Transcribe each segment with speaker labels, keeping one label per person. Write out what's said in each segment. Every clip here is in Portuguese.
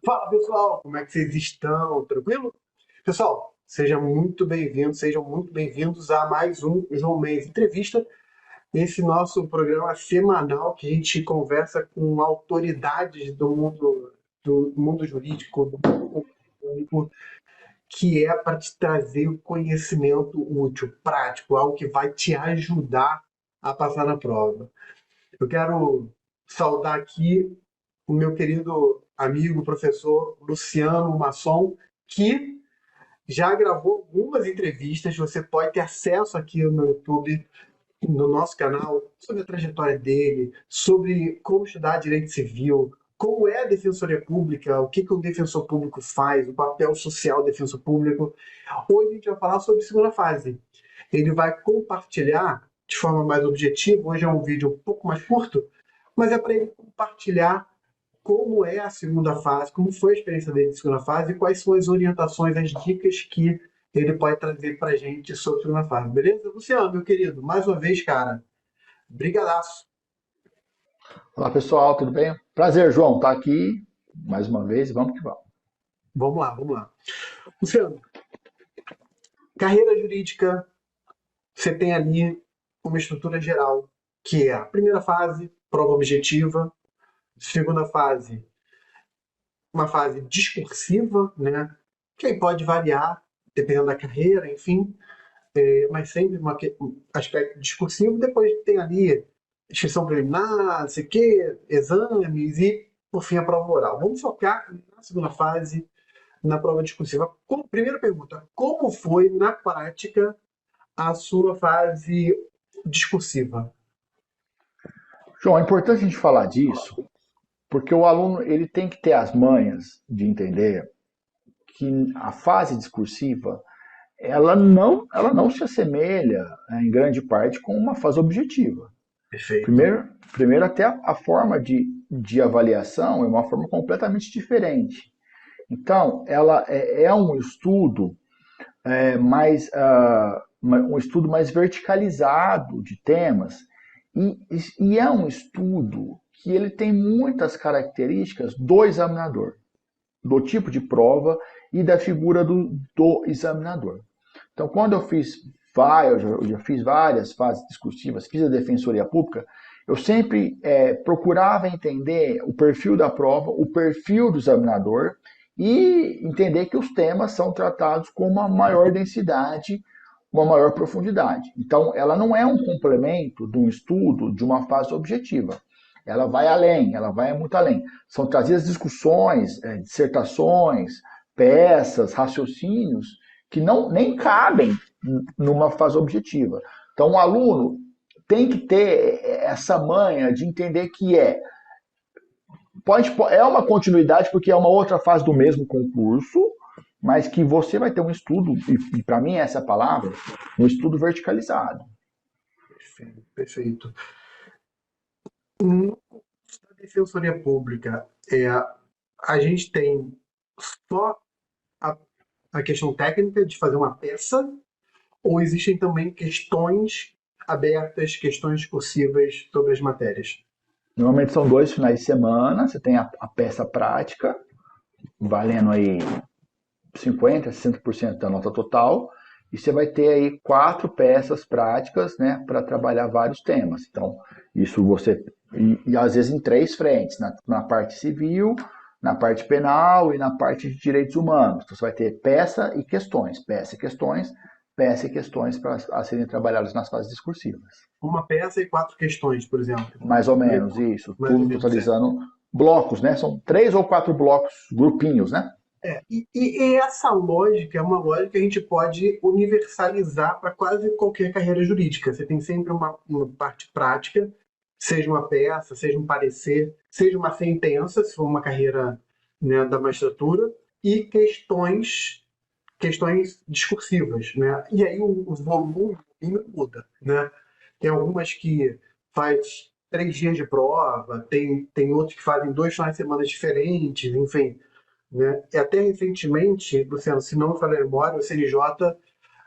Speaker 1: Fala pessoal, como é que vocês estão? Tranquilo? Pessoal, sejam muito bem-vindos a mais um João Mendes Entrevista, esse nosso programa semanal que a gente conversa com autoridades do mundo jurídico, do mundo público, que é para te trazer o conhecimento útil, prático, algo que vai te ajudar a passar na prova. Eu quero saudar aqui o meu querido amigo, professor Luciano Masson, que já gravou algumas entrevistas. Você pode ter acesso aqui no YouTube, no nosso canal, sobre a trajetória dele, sobre como estudar direito civil, como é a defensoria pública, o que que um defensor público faz, o papel social do defensor público. Hoje a gente vai falar sobre a segunda fase. Ele vai compartilhar de forma mais objetiva. Hoje é um vídeo um pouco mais curto, mas é para ele compartilhar como é a segunda fase, como foi a experiência dele de segunda fase e quais são as orientações, as dicas que ele pode trazer para a gente sobre a segunda fase, beleza? Luciano, meu querido, mais uma vez, cara, brigadaço.
Speaker 2: Olá pessoal, tudo bem? Prazer, João, estar aqui mais uma vez. Vamos que vamos.
Speaker 1: Vamos lá, vamos lá. Luciano, carreira jurídica, você tem ali uma estrutura geral, que é a primeira fase, prova objetiva, segunda fase, uma fase discursiva, né? Que aí pode variar, dependendo da carreira, enfim, mas sempre um aspecto discursivo. Depois tem ali inscrição preliminar, não sei o quê, exames e, por fim, a prova oral. Vamos focar na segunda fase, na prova discursiva. Primeira pergunta: como foi, na prática, a sua fase discursiva?
Speaker 2: João, é importante a gente falar disso, porque o aluno ele tem que ter as manhas de entender que a fase discursiva ela não se assemelha, em grande parte, com uma fase objetiva.
Speaker 1: Perfeito.
Speaker 2: Primeiro até a forma de avaliação é uma forma completamente diferente. Então, ela é um estudo um estudo mais verticalizado de temas e é um estudo que ele tem muitas características do examinador, do tipo de prova e da figura do examinador. Então, quando eu já fiz várias fases discursivas, fiz a defensoria pública, eu sempre procurava entender o perfil da prova, o perfil do examinador e entender que os temas são tratados com uma maior densidade, uma maior profundidade. Então, ela não é um complemento de um estudo de uma fase objetiva. Ela vai além, ela vai muito além. São trazidas discussões, dissertações, peças, raciocínios que não nem cabem numa fase objetiva. Então, o aluno tem que ter essa manha de entender que é uma continuidade porque é uma outra fase do mesmo concurso, mas que você vai ter um estudo, e para mim essa é a palavra, um estudo verticalizado.
Speaker 1: Perfeito. Perfeito. No curso da Defensoria Pública, a gente tem só a, a questão técnica de fazer uma peça, ou existem também questões abertas, questões discursivas sobre as matérias?
Speaker 2: Normalmente são 2 finais de semana, você tem a peça prática, valendo aí 50%, 60% da nota total, e você vai ter aí 4 peças práticas, né, para trabalhar vários temas. Então, isso você. E às vezes em 3 frentes, na parte civil, na parte penal e na parte de direitos humanos. Então, você vai ter peça e questões, peça e questões para a serem trabalhadas nas fases discursivas.
Speaker 1: Uma peça e 4 questões, por exemplo.
Speaker 2: Mais ou menos, isso.
Speaker 1: Mais ou
Speaker 2: Tudo
Speaker 1: menos, é.
Speaker 2: totalizando blocos, né? São 3 ou 4 blocos, grupinhos, né?
Speaker 1: E essa lógica é uma lógica que a gente pode universalizar para quase qualquer carreira jurídica. Você tem sempre uma parte prática, seja uma peça, seja um parecer, seja uma sentença, se for uma carreira, né, da magistratura, e questões discursivas, né? E aí o volume muda, né? Tem algumas que faz 3 dias de prova, tem outros que fazem 2 finais de semana diferentes, enfim, né? E até recentemente, Luciano, se não me falha a memória, o CNJ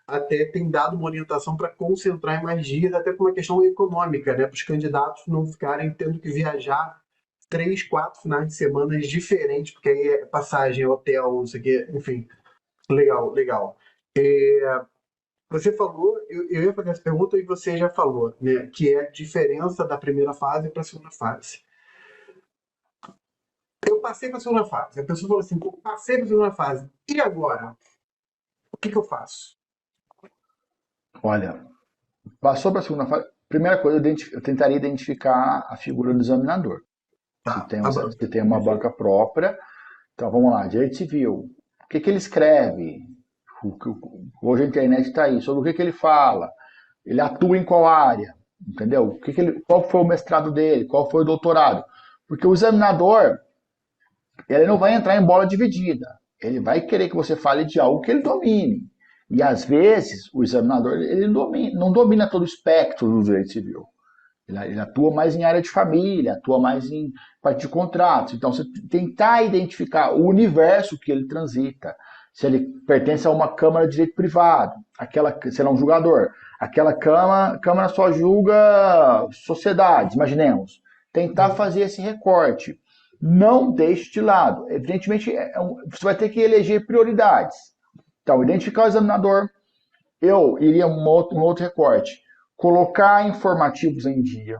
Speaker 1: até tem dado uma orientação para concentrar em mais dias, até por uma questão econômica, né? Para os candidatos não ficarem tendo que viajar 3, 4 finais de semana diferentes, porque aí é passagem, hotel, não sei o quê, enfim. Legal, legal. Você falou, eu ia fazer essa pergunta e você já falou, né? Que é a diferença da primeira fase para a segunda fase. Eu passei para a segunda fase. A pessoa falou assim: "Pô, passei para a segunda fase. E agora? O que que eu faço?"
Speaker 2: Olha, passou para a segunda fase. Primeira coisa, eu tentaria identificar a figura do examinador. Se
Speaker 1: Tá,
Speaker 2: tem,
Speaker 1: a
Speaker 2: se
Speaker 1: banca.
Speaker 2: tem uma
Speaker 1: Perfeito.
Speaker 2: banca própria, então vamos lá, direito civil. O que, que ele escreve? Hoje a internet está aí. Sobre o que, que ele fala? Ele atua em qual área? Entendeu? Qual foi o mestrado dele? Qual foi o doutorado? Porque o examinador, ele não vai entrar em bola dividida. Ele vai querer que você fale de algo que ele domine. E às vezes o examinador ele não domina todo o espectro do direito civil. Ele atua mais em área de família, atua mais em parte de contratos. Então, você tentar identificar o universo que ele transita. Se ele pertence a uma Câmara de Direito Privado, se ele é um julgador, aquela Câmara só julga sociedades, imaginemos. Tentar
Speaker 1: Uhum.
Speaker 2: fazer esse recorte. Não deixe de lado. Evidentemente, você vai ter que eleger prioridades. Então, identificar o examinador, eu iria um outro recorte. Colocar informativos em dia,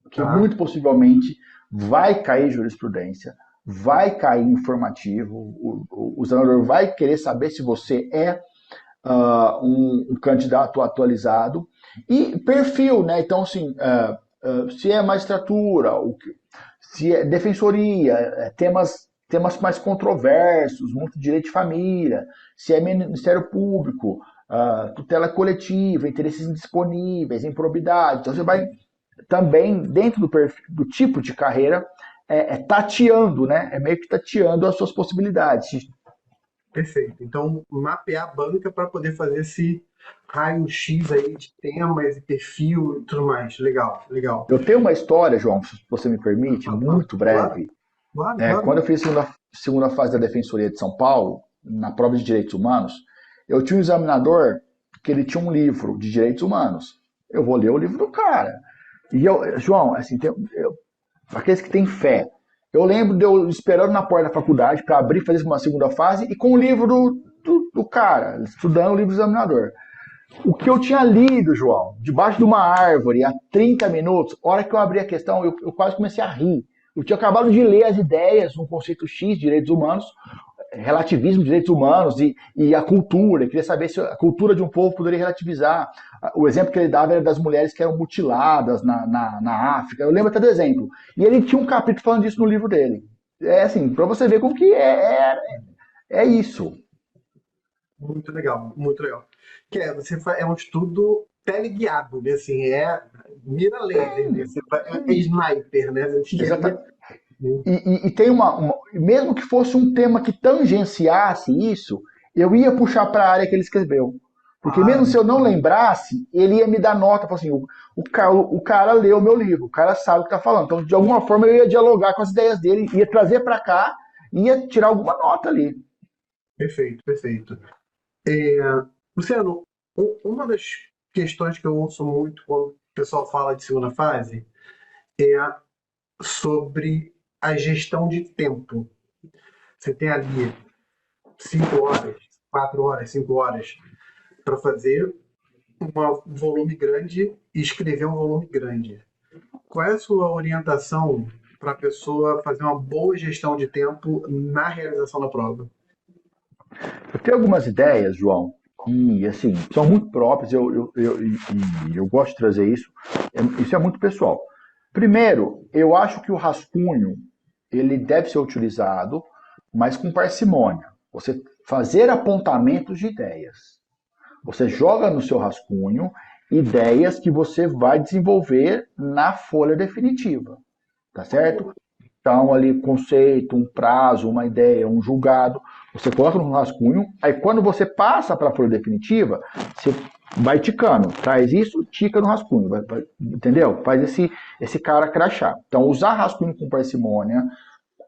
Speaker 2: que
Speaker 1: Tá,
Speaker 2: muito possivelmente vai cair jurisprudência, vai cair informativo, o senador vai querer saber se você é um candidato atualizado. E perfil, né? Então, assim, se é magistratura, se é defensoria, temas mais controversos, muito direito de família, se é Ministério Público, tutela coletiva, interesses indisponíveis, improbidade. Então você vai também, dentro do, perfil, do tipo de carreira, tateando, né? É meio que tateando as suas possibilidades.
Speaker 1: perfeito. Então, mapear a banca para poder fazer esse raio-x aí de temas e perfil e tudo mais. Legal, legal.
Speaker 2: Eu tenho uma história, João, se você me permite, muito
Speaker 1: Claro,
Speaker 2: breve.
Speaker 1: claro, claro.
Speaker 2: Quando eu fiz a segunda fase da Defensoria de São Paulo, na prova de Direitos Humanos, eu tinha um examinador que ele tinha um livro de Direitos Humanos. Eu vou ler o livro do cara. E eu, João, assim, aqueles que têm fé. Eu lembro de eu esperando na porta da faculdade para abrir e fazer uma segunda fase e com o livro do cara, estudando o livro do examinador. O que eu tinha lido, João, debaixo de uma árvore há 30 minutos, a hora que eu abri a questão, eu quase comecei a rir. Eu tinha acabado de ler as ideias no conceito X de direitos humanos, relativismo de direitos humanos e a cultura. Eu queria saber se a cultura de um povo poderia relativizar. O exemplo que ele dava era das mulheres que eram mutiladas na África. Eu lembro até do exemplo. E ele tinha um capítulo falando disso no livro dele. É assim, para você ver como que é isso.
Speaker 1: Muito legal, muito legal. É um estudo teleguiado, né? Assim, mira laser, né? É sniper, né? A gente quer ver.
Speaker 2: Exatamente. E tem mesmo que fosse um tema que tangenciasse isso, eu ia puxar para a área que ele escreveu. Porque
Speaker 1: Ah,
Speaker 2: mesmo se eu não lembrasse, ele ia me dar nota, assim, o cara leu o meu livro, o cara sabe o que está falando. Então, de alguma forma, eu ia dialogar com as ideias dele, ia trazer para cá, ia tirar alguma nota ali.
Speaker 1: perfeito, perfeito. Luciano, uma das questões que eu ouço muito quando o pessoal fala de segunda fase é sobre a gestão de tempo. Você tem ali 5 horas, 4 horas, 5 horas para fazer um volume grande e escrever um volume grande. Qual é a sua orientação para a pessoa fazer uma boa gestão de tempo na realização da prova?
Speaker 2: Eu tenho algumas ideias, João, que assim, são muito próprias, e eu gosto de trazer isso. Isso é muito pessoal. Primeiro, eu acho que o rascunho ele deve ser utilizado, mas com parcimônia. Você fazer apontamentos de ideias. Você joga no seu rascunho ideias que você vai desenvolver na folha definitiva, tá certo? Então, ali, conceito, um prazo, uma ideia, um julgado, você coloca no rascunho, aí quando você passa para a folha definitiva, você vai ticando, traz isso, tica no rascunho, entendeu? Faz esse cara crachar. Então, usar rascunho com parcimônia,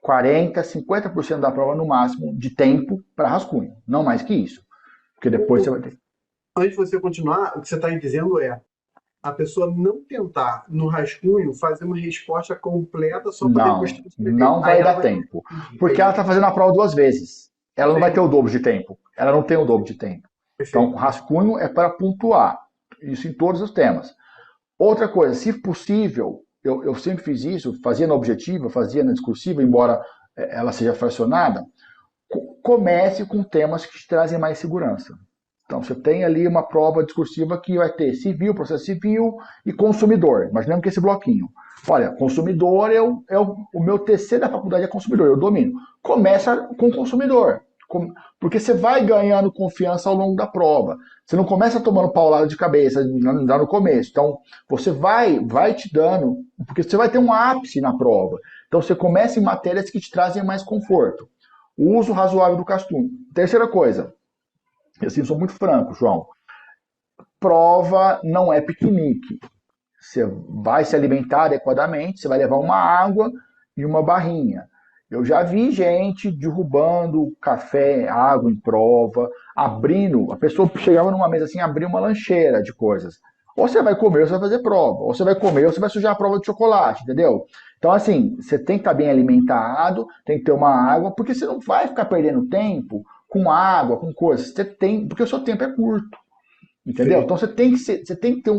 Speaker 2: 40, 50% da prova no máximo de tempo para rascunho, não mais que isso. Porque depois você vai ter.
Speaker 1: Antes de você continuar, o que você está dizendo a pessoa não tentar, no rascunho, fazer uma resposta completa só para depois
Speaker 2: Não,
Speaker 1: transcrever.
Speaker 2: não
Speaker 1: Aí
Speaker 2: vai
Speaker 1: ela
Speaker 2: dar
Speaker 1: vai
Speaker 2: tempo.
Speaker 1: confundir. É
Speaker 2: Porque ela está
Speaker 1: isso.
Speaker 2: fazendo a prova duas vezes. Ela não vai ter
Speaker 1: Perfeito,
Speaker 2: o dobro de tempo. Ela não tem o dobro de tempo. Então,
Speaker 1: perfeito.
Speaker 2: rascunho é para pontuar. Isso em todos os temas. Outra coisa, se possível, eu sempre fiz isso, fazia na objetiva, fazia na discursiva, embora ela seja fracionada, comece com temas que te trazem mais segurança. Então, você tem ali uma prova discursiva que vai ter civil, processo civil e consumidor. Imaginemos que esse bloquinho. Olha, consumidor o meu TC da faculdade é consumidor, eu domino. Começa com consumidor, porque você vai ganhando confiança ao longo da prova. Você não começa tomando paulada de cabeça já no começo. Então, você vai te dando, porque você vai ter um ápice na prova. Então, você começa em matérias que te trazem mais conforto. O uso razoável do costume. Terceira coisa, e assim, sou muito franco, João. Prova não é piquenique. Você vai se alimentar adequadamente, você vai levar uma água e uma barrinha. Eu já vi gente derrubando café, água em prova, abrindo. A pessoa chegava numa mesa assim, abria uma lancheira de coisas. Ou você vai comer ou você vai fazer prova. Ou você vai comer ou você vai sujar a prova de chocolate, entendeu? Então, assim, você tem que estar bem alimentado, tem que ter uma água, porque você não vai ficar perdendo tempo com água, com coisas. Você tem, porque o seu tempo é curto. Entendeu?
Speaker 1: Perfeito.
Speaker 2: Então você tem que ter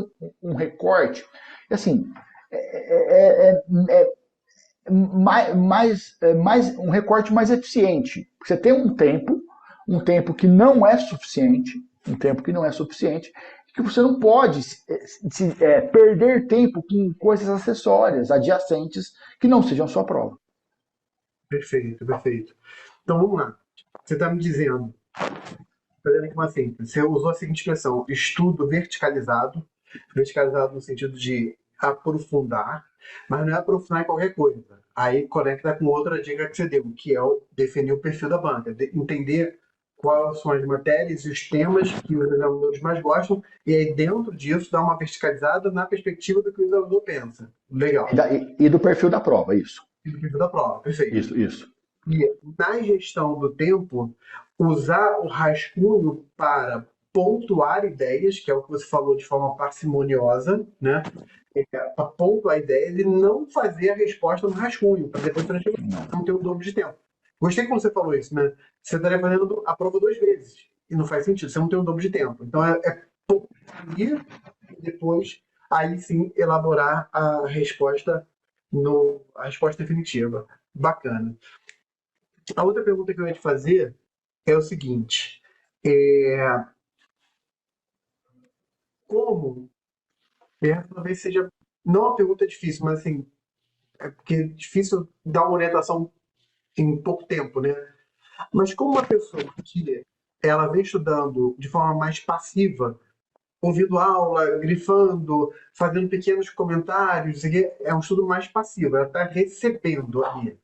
Speaker 2: um recorte. Assim, é, é, é, um recorte mais eficiente. Você tem um tempo que não é suficiente, um tempo que não é suficiente, que você não pode perder tempo com coisas acessórias, adjacentes, que não sejam sua prova.
Speaker 1: Perfeito, perfeito. Então vamos lá. Você está me dizendo, fazendo aqui uma síntese, você usou a seguinte expressão: estudo verticalizado, verticalizado no sentido de aprofundar, mas não é aprofundar em qualquer coisa. Aí conecta com outra dica que você deu, que é o definir o perfil da banca, entender quais são as matérias e os temas que os alunos mais gostam, e aí dentro disso dar uma verticalizada na perspectiva do que o aluno pensa. Legal.
Speaker 2: E do perfil da prova, isso.
Speaker 1: E do perfil da prova, perfeito.
Speaker 2: Isso.
Speaker 1: E na gestão do tempo, usar o rascunho para pontuar ideias, que é o que você falou de forma parcimoniosa, né? Para pontuar ideias e não fazer a resposta no rascunho, para depois transferir,
Speaker 2: Não.
Speaker 1: não ter o dobro de tempo. Gostei quando você falou isso, né? Você estaria fazendo a prova duas vezes. E não faz sentido, você não tem o dobro de tempo. Então é pontuar e depois, aí sim, elaborar a resposta, a resposta definitiva. Bacana. A outra pergunta que eu ia te fazer é o seguinte: é, como, talvez seja não uma pergunta difícil, mas assim, é porque é difícil dar uma orientação em pouco tempo, né? Mas como uma pessoa que ela vem estudando de forma mais passiva, ouvindo aula, grifando, fazendo pequenos comentários, é um estudo mais passivo, ela está recebendo ali.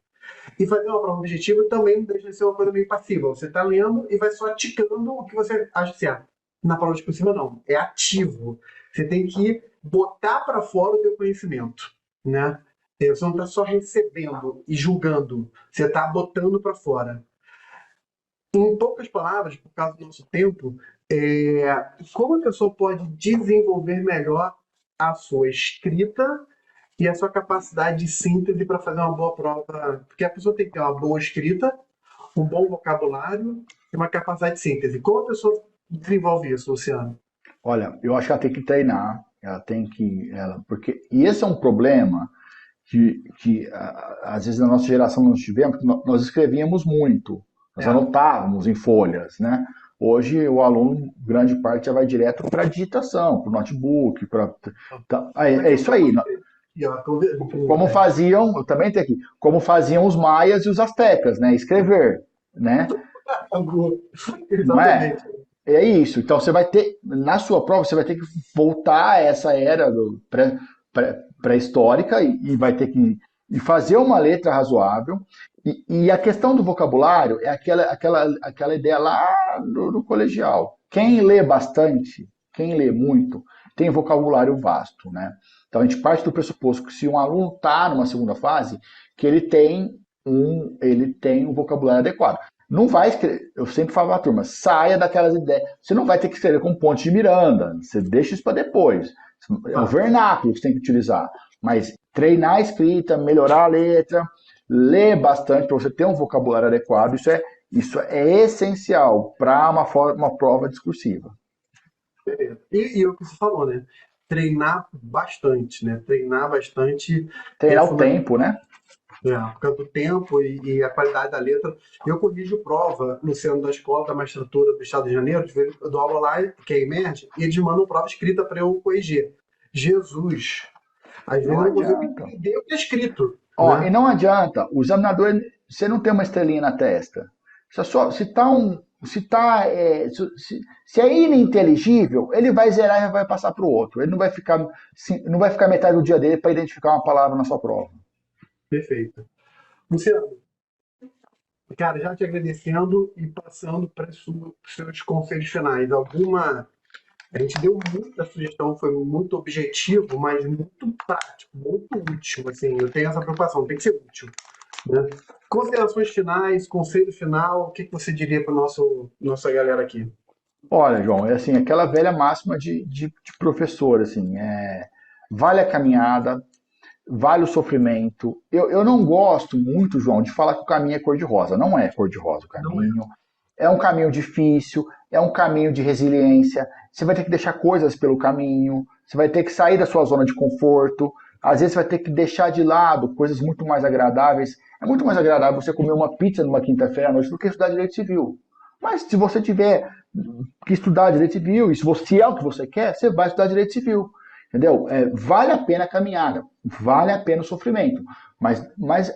Speaker 1: E fazer uma prova objetiva também não deixa de ser uma coisa meio passiva. Você está lendo e vai só ticando o que você acha certo. Na prova discursiva, não. É ativo. Você tem que botar para fora o teu conhecimento, né? Você não está só recebendo e julgando. Você está botando para fora. Em poucas palavras, por causa do nosso tempo, como a pessoa pode desenvolver melhor a sua escrita e a sua capacidade de síntese para fazer uma boa prova? Porque a pessoa tem que ter uma boa escrita, um bom vocabulário e uma capacidade de síntese. Como a pessoa desenvolve isso, Luciano?
Speaker 2: Olha, eu acho que ela tem que treinar, porque e esse é um problema às vezes na nossa geração nós tivemos, que nós escrevíamos muito, nós
Speaker 1: É.
Speaker 2: anotávamos em folhas, né? Hoje o aluno, grande parte, já vai direto para a digitação, para o notebook, é isso aí.
Speaker 1: Aqui, ó,
Speaker 2: Como faziam, eu também tenho aqui, como faziam os maias e os astecas, né? Escrever, né? Não é?
Speaker 1: Exatamente.
Speaker 2: É isso. Então você vai ter, na sua prova, você vai ter que voltar a essa era pré-histórica e vai ter que fazer uma letra razoável. E a questão do vocabulário é aquela ideia lá do colegial. Quem lê bastante, quem lê muito, tem vocabulário vasto, né? Então a gente parte do pressuposto que se um aluno está numa segunda fase, que ele tem um vocabulário adequado. Não vai escrever, eu sempre falo para a turma, saia daquelas ideias. Você não vai ter que escrever com Ponte de Miranda, você deixa isso para depois. É o vernáculo que você tem que utilizar. Mas treinar a escrita, melhorar a letra, ler bastante para você ter um vocabulário adequado, isso é essencial para uma prova discursiva.
Speaker 1: Beleza. E o que você falou, né? Treinar bastante, né? Treinar bastante é
Speaker 2: Treinar o
Speaker 1: fundamental.
Speaker 2: tempo, né?
Speaker 1: Por causa do tempo e a qualidade da letra. Eu corrijo prova no centro da escola da magistratura do Estado de Janeiro, eu dou aula lá, que é a Emerge, e eles mandam prova escrita para eu corrigir. Jesus! Às vezes
Speaker 2: Não
Speaker 1: eu não consigo
Speaker 2: adianta.
Speaker 1: entender o que é escrito,
Speaker 2: Ó, e
Speaker 1: né?
Speaker 2: não adianta, o examinador, você não tem uma estrelinha na testa. Se é ininteligível, ele vai zerar e vai passar para o outro. Ele não vai ficar metade do dia dele para identificar uma palavra na sua prova.
Speaker 1: Perfeito. Luciano, cara, já te agradecendo e passando para os seus conselhos finais. A gente deu muita sugestão, foi muito objetivo, mas muito prático, muito útil. Assim, eu tenho essa preocupação, tem que ser útil, né? Considerações finais, conselho final, o que que você diria para nossa galera aqui?
Speaker 2: Olha, João, é assim, aquela velha máxima de professor, assim, vale a caminhada, vale o sofrimento. Eu não gosto muito, João, de falar que o caminho é cor-de-rosa. Não é cor-de-rosa o
Speaker 1: Não é.
Speaker 2: caminho. É um caminho difícil, é um caminho de resiliência. Você vai ter que deixar coisas pelo caminho, você vai ter que sair da sua zona de conforto. Às vezes você vai ter que deixar de lado coisas muito mais agradáveis. É muito mais agradável você comer uma pizza numa quinta-feira à noite do que estudar direito civil. Mas se você tiver que estudar direito civil, e se é o que você quer, você vai estudar direito civil. Entendeu? Vale a pena a caminhada, vale a pena o sofrimento. Mas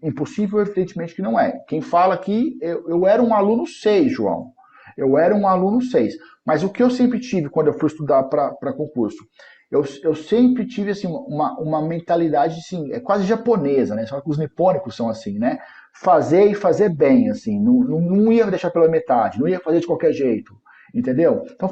Speaker 2: impossível, evidentemente, que não é. Quem fala aqui, eu era um aluno 6, João. Eu era um aluno 6. Mas o que eu sempre tive quando eu fui estudar para concurso? Eu sempre tive assim, uma mentalidade assim, quase japonesa, né? Só que os nipônicos são assim, né? Fazer e fazer bem, assim. Não ia deixar pela metade, não ia fazer de qualquer jeito. Entendeu? Então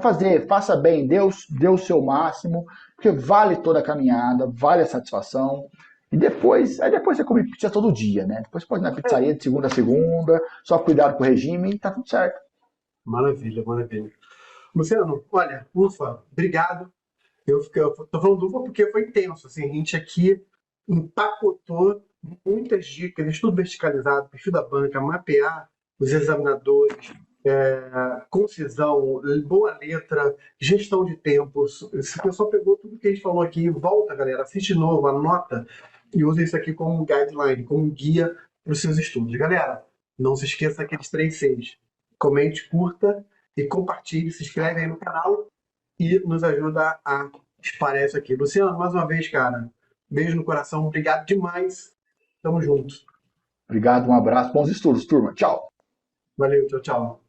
Speaker 2: faça bem, dê o seu máximo, porque vale toda a caminhada, vale a satisfação. Aí depois você come pizza todo dia, né? Depois você pode ir na pizzaria de segunda a segunda, só cuidado com o regime e tá tudo certo.
Speaker 1: Maravilha, maravilha. Luciano, olha, ufa, obrigado. Eu tô falando ufa porque foi intenso, assim, a gente aqui empacotou muitas dicas, estudo verticalizado, perfil da banca, mapear os examinadores, concisão, boa letra, gestão de tempos. Se o pessoal pegou tudo que a gente falou aqui, volta, galera, assiste de novo, anota e usa isso aqui como guideline, como guia para os seus estudos. Galera, não se esqueça daqueles 3 Cs. Comente, curta e compartilhe, se inscreve aí no canal e nos ajuda a espalhar isso aqui. Luciano, mais uma vez, cara, beijo no coração, obrigado demais. Tamo junto.
Speaker 2: Obrigado, um abraço, bons estudos, turma. Tchau.
Speaker 1: Valeu, tchau, tchau.